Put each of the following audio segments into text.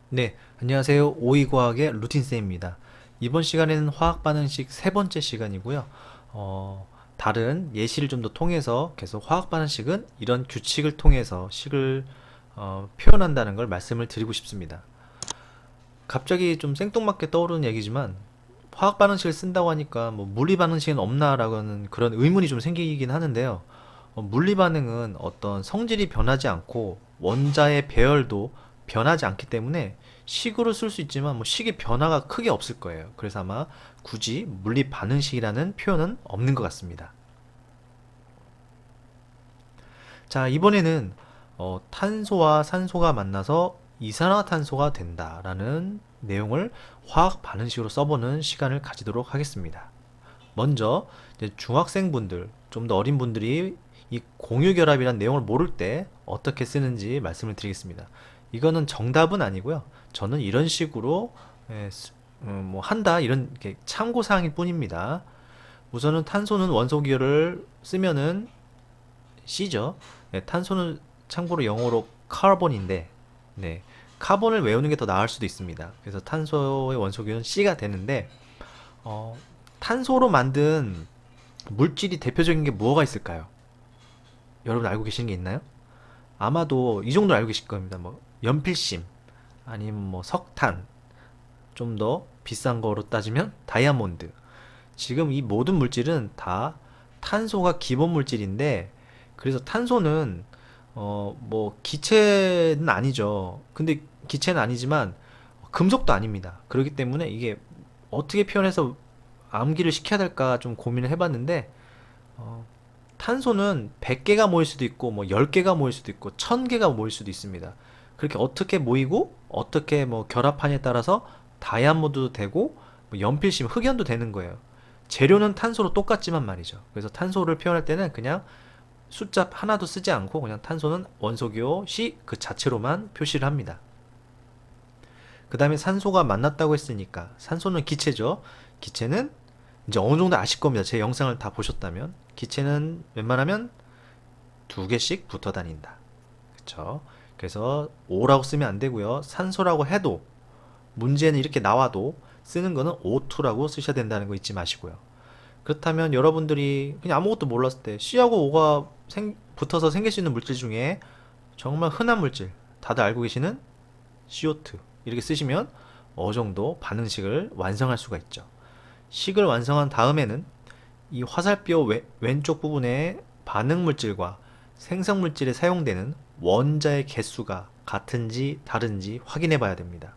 네, 안녕하세요. 오이과학의 루틴쌤입니다. 이번 시간에는 화학반응식 세 번째 시간이고요. 다른 예시를 좀 더 통해서 계속 화학반응식은 이런 규칙을 통해서 식을 표현한다는 걸 말씀을 드리고 싶습니다. 갑자기 좀 생뚱맞게 떠오르는 얘기지만 화학반응식을 쓴다고 하니까 뭐 물리반응식은 없나라는 그런 의문이 좀 생기긴 하는데요. 물리반응은 어떤 성질이 변하지 않고 원자의 배열도 변하지 않기 때문에 식으로 쓸 수 있지만 뭐 식의 변화가 크게 없을 거예요. 그래서 아마 굳이 물리반응식이라는 표현은 없는 것 같습니다. 자, 이번에는 탄소와 산소가 만나서 이산화탄소가 된다라는 내용을 화학 반응식으로 써보는 시간을 가지도록 하겠습니다. 먼저 이제 중학생분들, 좀 더 어린 분들이 이 공유결합이라는 내용을 모를 때 어떻게 쓰는지 말씀을 드리겠습니다. 이거는 정답은 아니고요. 저는 이런 식으로 뭐 한다 이런 참고 사항일 뿐입니다. 우선은 탄소는 원소기호를 쓰면은 C죠. 네, 탄소는 참고로 영어로 카본인데, 네, 카본을 외우는 게 더 나을 수도 있습니다. 그래서 탄소의 원소기호는 C가 되는데, 어, 탄소로 만든 물질이 대표적인 게 뭐가 있을까요? 여러분 알고 계시는 게 있나요? 아마도 이 정도 알고 계실 겁니다. 뭐 연필심, 아니면 뭐 석탄, 좀 더 비싼 거로 따지면 다이아몬드. 지금 이 모든 물질은 다 탄소가 기본 물질인데, 그래서 탄소는 뭐 기체는 아니죠. 근데 기체는 아니지만 금속도 아닙니다. 그렇기 때문에 이게 어떻게 표현해서 암기를 시켜야 될까 좀 고민을 해봤는데, 어, 탄소는 100개가 모일 수도 있고 뭐 10개가 모일 수도 있고 1000개가 모일 수도 있습니다. 그렇게 어떻게 모이고 어떻게 뭐 결합하냐에 따라서 다이아몬드도 되고 뭐 연필심, 흑연도 되는 거예요. 재료는 탄소로 똑같지만 말이죠. 그래서 탄소를 표현할 때는 그냥 숫자 하나도 쓰지 않고 그냥 탄소는 원소기호 C 그 자체로만 표시를 합니다. 그 다음에 산소가 만났다고 했으니까 산소는 기체죠. 기체는 이제 어느 정도 아실 겁니다. 제 영상을 다 보셨다면 기체는 웬만하면 두 개씩 붙어 다닌다. 그쵸? 그래서 O라고 쓰면 안 되고요. 산소라고 해도 문제는 이렇게 나와도 쓰는 거는 O2라고 쓰셔야 된다는 거 잊지 마시고요. 그렇다면 여러분들이 그냥 아무것도 몰랐을 때 C하고 O가 붙어서 생길 수 있는 물질 중에 정말 흔한 물질 다들 알고 계시는 CO2 이렇게 쓰시면 어느 정도 반응식을 완성할 수가 있죠. 식을 완성한 다음에는 이 화살표 왼쪽 부분에 반응 물질과 생성 물질에 사용되는 원자의 개수가 같은지 다른지 확인해 봐야 됩니다.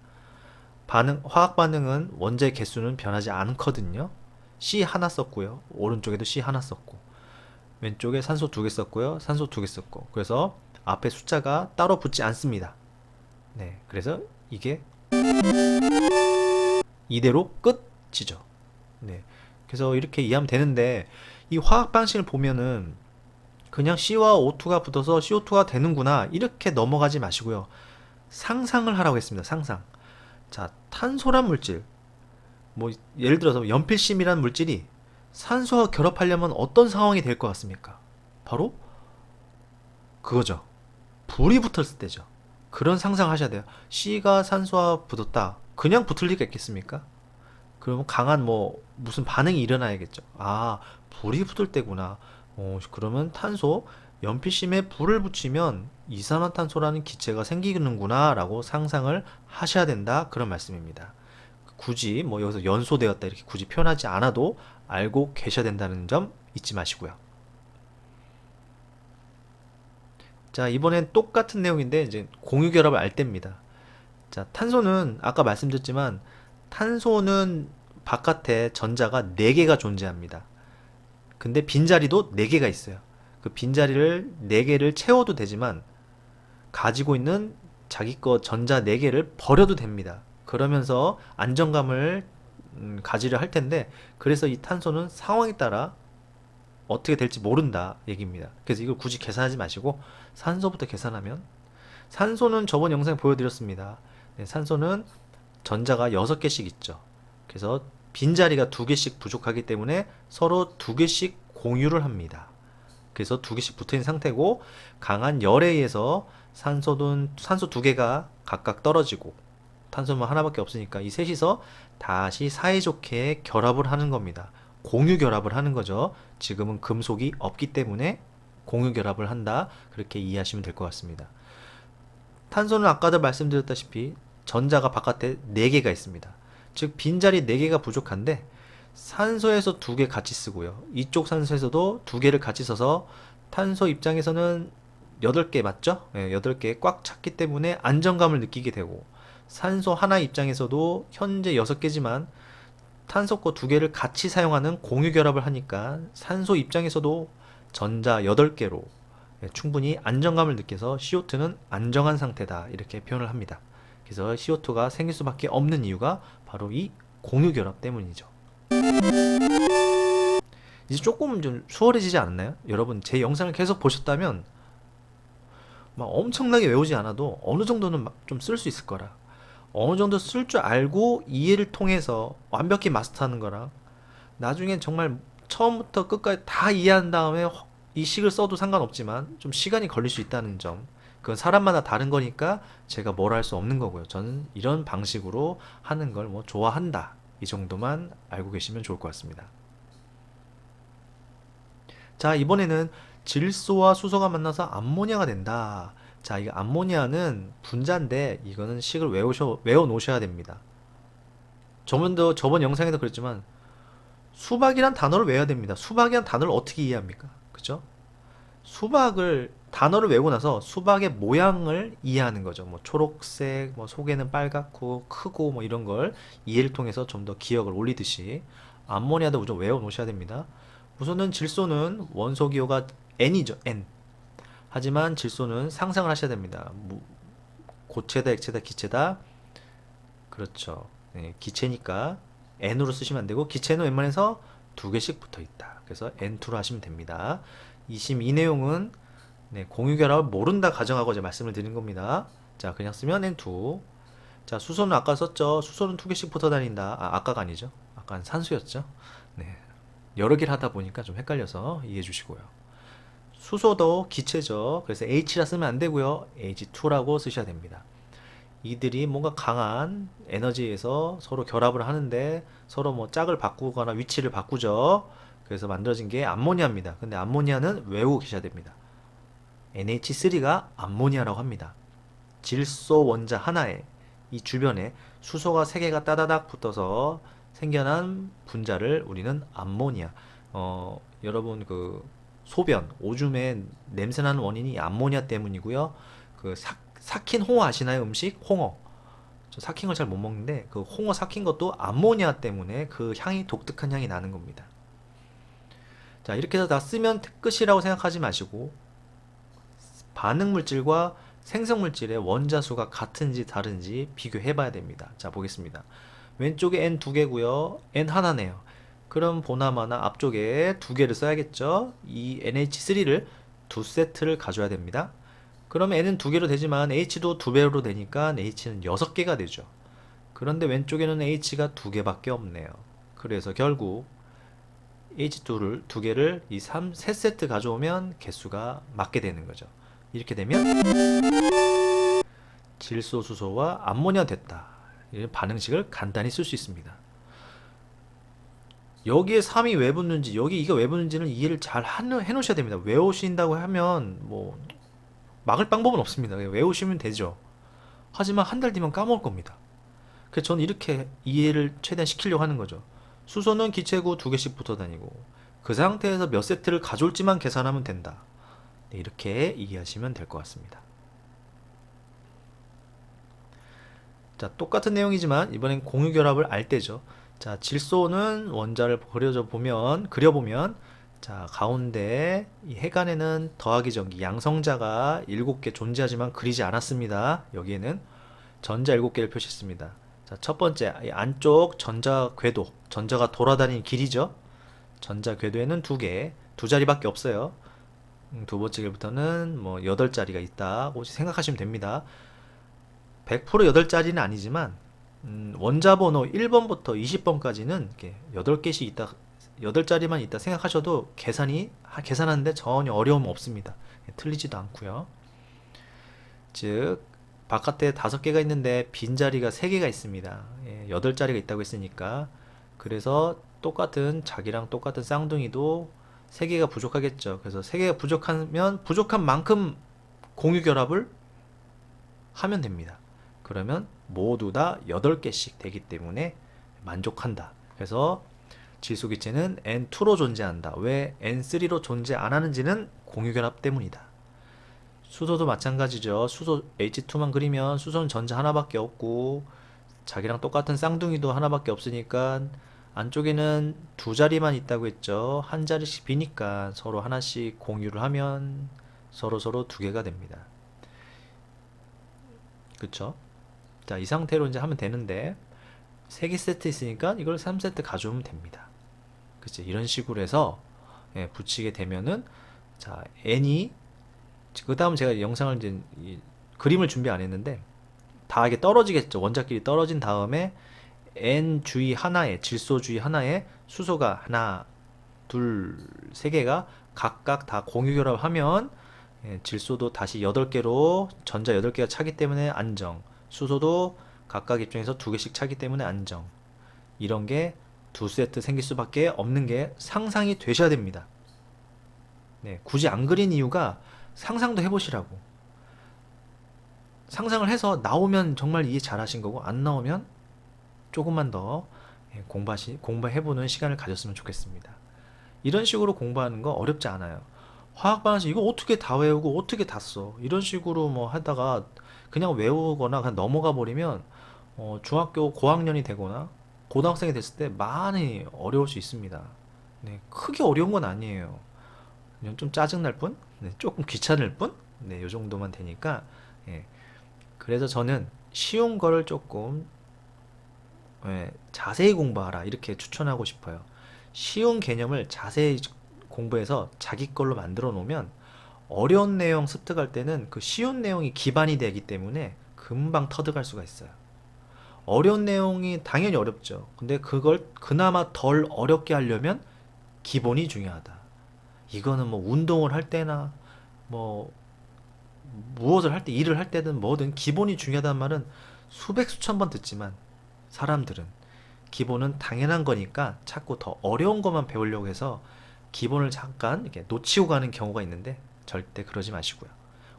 화학 반응은 원자의 개수는 변하지 않거든요. C 하나 썼고요. 오른쪽에도 C 하나 썼고, 왼쪽에 산소 두 개 썼고요. 산소 두 개 썼고. 그래서 앞에 숫자가 따로 붙지 않습니다. 네. 그래서 이게 이대로 끝이죠. 네. 그래서 이렇게 이해하면 되는데, 이 화학 방식을 보면은 그냥 C와 O2가 붙어서 CO2가 되는구나 이렇게 넘어가지 마시고요. 상상을 하라고 했습니다. 상상. 자, 탄소란 물질, 뭐 예를 들어서 연필심이란 물질이 산소와 결합하려면 어떤 상황이 될 것 같습니까? 바로 그거죠. 불이 붙었을 때죠. 그런 상상하셔야 돼요. C가 산소와 붙었다. 그냥 붙을 리가 있겠습니까? 그러면 강한 뭐 무슨 반응이 일어나야겠죠. 아, 불이 붙을 때구나. 그러면 탄소 연필심에 불을 붙이면 이산화탄소라는 기체가 생기는구나라고 상상을 하셔야 된다. 그런 말씀입니다. 굳이 뭐 여기서 연소되었다 이렇게 굳이 표현하지 않아도 알고 계셔야 된다는 점 잊지 마시고요. 자, 이번엔 똑같은 내용인데 이제 공유결합을 알 때입니다. 자, 탄소는 아까 말씀드렸지만 탄소는 바깥에 전자가 4개가 존재합니다. 근데 빈자리도 4개가 있어요. 그 빈자리를 4개를 채워도 되지만 가지고 있는 자기 거 전자 4개를 버려도 됩니다. 그러면서 안정감을 가지려 할 텐데, 그래서 이 탄소는 상황에 따라 어떻게 될지 모른다 얘기입니다. 그래서 이걸 굳이 계산하지 마시고 산소부터 계산하면, 산소는 저번 영상에 보여드렸습니다. 네, 산소는 전자가 6개씩 있죠. 그래서 빈자리가 2개씩 부족하기 때문에 서로 2개씩 공유를 합니다. 그래서 2개씩 붙어있는 상태고, 강한 열에 의해서 산소 2개가 각각 떨어지고 탄소는 하나밖에 없으니까 이 셋이서 다시 사이좋게 결합을 하는 겁니다. 공유 결합을 하는 거죠. 지금은 금속이 없기 때문에 공유 결합을 한다. 그렇게 이해하시면 될 것 같습니다. 탄소는 아까도 말씀드렸다시피 전자가 바깥에 4개가 있습니다. 즉 빈자리 4개가 부족한데 산소에서 2개 같이 쓰고요. 이쪽 산소에서도 2개를 같이 써서 탄소 입장에서는 8개 맞죠? 네, 8개 꽉 찼기 때문에 안정감을 느끼게 되고 산소 하나 입장에서도 현재 6개지만 탄소 거 2개를 같이 사용하는 공유 결합을 하니까 산소 입장에서도 전자 8개로 충분히 안정감을 느껴서 CO2는 안정한 상태다 이렇게 표현을 합니다. 그래서 CO2가 생길 수밖에 없는 이유가 바로 이 공유 결합 때문이죠. 이제 조금 좀 수월해지지 않았나요? 여러분 제 영상을 계속 보셨다면 막 엄청나게 외우지 않아도 어느 정도는 좀 쓸 수 있을 거라. 어느 정도 쓸 줄 알고 이해를 통해서 완벽히 마스터하는 거랑 나중엔 정말 처음부터 끝까지 다 이해한 다음에 이 식을 써도 상관없지만 좀 시간이 걸릴 수 있다는 점, 그건 사람마다 다른 거니까 제가 뭘 할 수 없는 거고요. 저는 이런 방식으로 하는 걸 뭐 좋아한다 이 정도만 알고 계시면 좋을 것 같습니다. 자, 이번에는 질소와 수소가 만나서 암모니아가 된다. 자, 이 암모니아는 분자인데 이거는 식을 외워 놓으셔야 됩니다. 저번 영상에도 그랬지만 수박이란 단어를 외워야 됩니다. 수박이란 단어를 어떻게 이해합니까? 그죠? 수박을 단어를 외우고 나서 수박의 모양을 이해하는 거죠. 뭐 초록색, 뭐 속에는 빨갛고 크고 뭐 이런 걸 이해를 통해서 좀 더 기억을 올리듯이 암모니아도 우선 외워 놓으셔야 됩니다. 우선은 질소는 원소 기호가 N이죠. N. 하지만 질소는 상상을 하셔야 됩니다. 고체다, 액체다, 기체다. 그렇죠. 네, 기체니까 N으로 쓰시면 안 되고 기체는 웬만해서 2개씩 붙어 있다. 그래서 N2로 하시면 됩니다. 이 내용은 네, 공유 결합을 모른다 가정하고 이제 말씀을 드린 겁니다. 자, 그냥 쓰면 N2. 자, 수소는 아까 썼죠. 수소는 2개씩 붙어 다닌다. 아까가 아니죠. 아까는 산소였죠. 네. 여러 개를 하다 보니까 좀 헷갈려서 이해해 주시고요. 수소도 기체죠. 그래서 H라 쓰면 안 되고요. H2라고 쓰셔야 됩니다. 이들이 뭔가 강한 에너지에서 서로 결합을 하는데 서로 뭐 짝을 바꾸거나 위치를 바꾸죠. 그래서 만들어진 게 암모니아입니다. 근데 암모니아는 외우고 계셔야 됩니다. NH3가 암모니아라고 합니다. 질소 원자 하나에 이 주변에 수소가 3개가 따다닥 붙어서 생겨난 분자를 우리는 암모니아. 여러분 그 소변, 오줌에 냄새나는 원인이 암모니아 때문이고요. 그 삭힌 홍어 아시나요? 음식? 홍어. 저 삭힌 걸 잘 못 먹는데 그 홍어 삭힌 것도 암모니아 때문에 그 향이 독특한 향이 나는 겁니다. 자, 이렇게 해서 다 쓰면 끝이라고 생각하지 마시고 반응 물질과 생성 물질의 원자 수가 같은지 다른지 비교해 봐야 됩니다. 자, 보겠습니다. 왼쪽에 N 2개고요. N 하나네요. 그럼 보나마나 앞쪽에 2개를 써야겠죠. 이 NH3를 2세트를 가져야 됩니다. 그러면 N은 2개로 되지만 H도 2배로 되니까 H는 6개가 되죠. 그런데 왼쪽에는 H가 2개밖에 없네요. 그래서 결국 H2를 2개를 이 3세트 가져오면 개수가 맞게 되는 거죠. 이렇게 되면 질소, 수소와 암모니아 됐다. 이런 반응식을 간단히 쓸 수 있습니다. 여기에 3이 왜 붙는지, 여기 이가 왜 붙는지는 이해를 잘 해놓으셔야 됩니다. 외우신다고 하면 뭐 막을 방법은 없습니다. 외우시면 되죠. 하지만 한 달 뒤면 까먹을 겁니다. 그래서 저는 이렇게 이해를 최대한 시키려고 하는 거죠. 수소는 기체고 2개씩 붙어 다니고 그 상태에서 몇 세트를 가져올지만 계산하면 된다. 네, 이렇게 이해하시면 될 것 같습니다. 자, 똑같은 내용이지만 이번엔 공유 결합을 알 때죠. 자, 질소는 원자를 그려보면 자, 가운데 이 해간에는 더하기 전기 양성자가 7개 존재하지만 그리지 않았습니다. 여기에는 전자 7개를 표시했습니다. 자, 첫 번째 이 안쪽 전자 궤도, 전자가 돌아다니는 길이죠. 전자 궤도에는 2개, 2자리밖에 없어요. 두 번째 길부터는 뭐 8자리가 있다고 생각하시면 됩니다. 100% 8자리는 아니지만 원자 번호 1번부터 20번까지는 이렇게 8개씩 있다, 8자리만 있다 생각하셔도 계산하는데 전혀 어려움 없습니다. 틀리지도 않고요. 즉 바깥에 5개가 있는데 빈자리가 3개가 있습니다. 예, 8자리가 있다고 했으니까. 그래서 똑같은 자기랑 똑같은 쌍둥이도 3개가 부족하겠죠. 그래서 3개가 부족하면 부족한 만큼 공유결합을 하면 됩니다. 그러면 모두 다 8개씩 되기 때문에 만족한다. 그래서 질소기체는 N2로 존재한다. 왜 N3로 존재 안 하는지는 공유결합 때문이다. 수소도 마찬가지죠. 수소 H2만 그리면 수소는 전자 하나밖에 없고 자기랑 똑같은 쌍둥이도 하나밖에 없으니까 안쪽에는 2자리만 있다고 했죠. 한 자리씩 비니까 서로 하나씩 공유를 하면 서로 2개가 됩니다. 그쵸? 자, 이 상태로 이제 하면 되는데 3개 세트 있으니까 이걸 3세트 가져오면 됩니다. 그치? 이런 식으로 해서 예, 붙이게 되면은 자, n이 그 다음 제가 영상을 이제 그림을 준비 안 했는데 다 이게 떨어지겠죠. 원자끼리 떨어진 다음에 n 주위 하나에 질소 주위 하나에 수소가 하나, 둘, 세 개가 각각 다 공유 결합하면 예, 질소도 다시 8개로 전자 8개가 차기 때문에 안정. 수소도 각각 입장에서 2개씩 차기 때문에 안정. 이런 게 2세트 생길 수밖에 없는 게 상상이 되셔야 됩니다. 네, 굳이 안 그린 이유가 상상도 해보시라고. 상상을 해서 나오면 정말 이해 잘 하신 거고, 안 나오면 조금만 더 예, 공부해보는 시간을 가졌으면 좋겠습니다. 이런 식으로 공부하는 거 어렵지 않아요. 화학 반응식 이거 어떻게 다 외우고 어떻게 다 써? 이런 식으로 뭐 하다가 그냥 외우거나 그냥 넘어가 버리면 중학교 고학년이 되거나 고등학생이 됐을 때 많이 어려울 수 있습니다. 네, 크게 어려운 건 아니에요. 그냥 좀 짜증날 뿐, 네, 조금 귀찮을 뿐, 네, 요 정도만 되니까. 예, 그래서 저는 쉬운 거를 조금 예, 자세히 공부하라 이렇게 추천하고 싶어요. 쉬운 개념을 자세히 공부해서 자기 걸로 만들어 놓으면 어려운 내용 습득할 때는 그 쉬운 내용이 기반이 되기 때문에 금방 터득할 수가 있어요. 어려운 내용이 당연히 어렵죠. 근데 그걸 그나마 덜 어렵게 하려면 기본이 중요하다. 이거는 뭐 운동을 할 때나 뭐 무엇을 할 때, 일을 할 때든 뭐든 기본이 중요하다는 말은 수백 수천 번 듣지만 사람들은 기본은 당연한 거니까 자꾸 더 어려운 것만 배우려고 해서 기본을 잠깐 이렇게 놓치고 가는 경우가 있는데 절대 그러지 마시고요.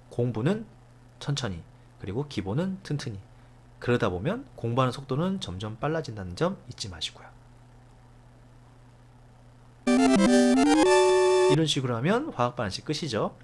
공부는 천천히, 그리고 기본은 튼튼히. 그러다 보면 공부하는 속도는 점점 빨라진다는 점 잊지 마시고요. 이런 식으로 하면 화학 반응식 끝이죠.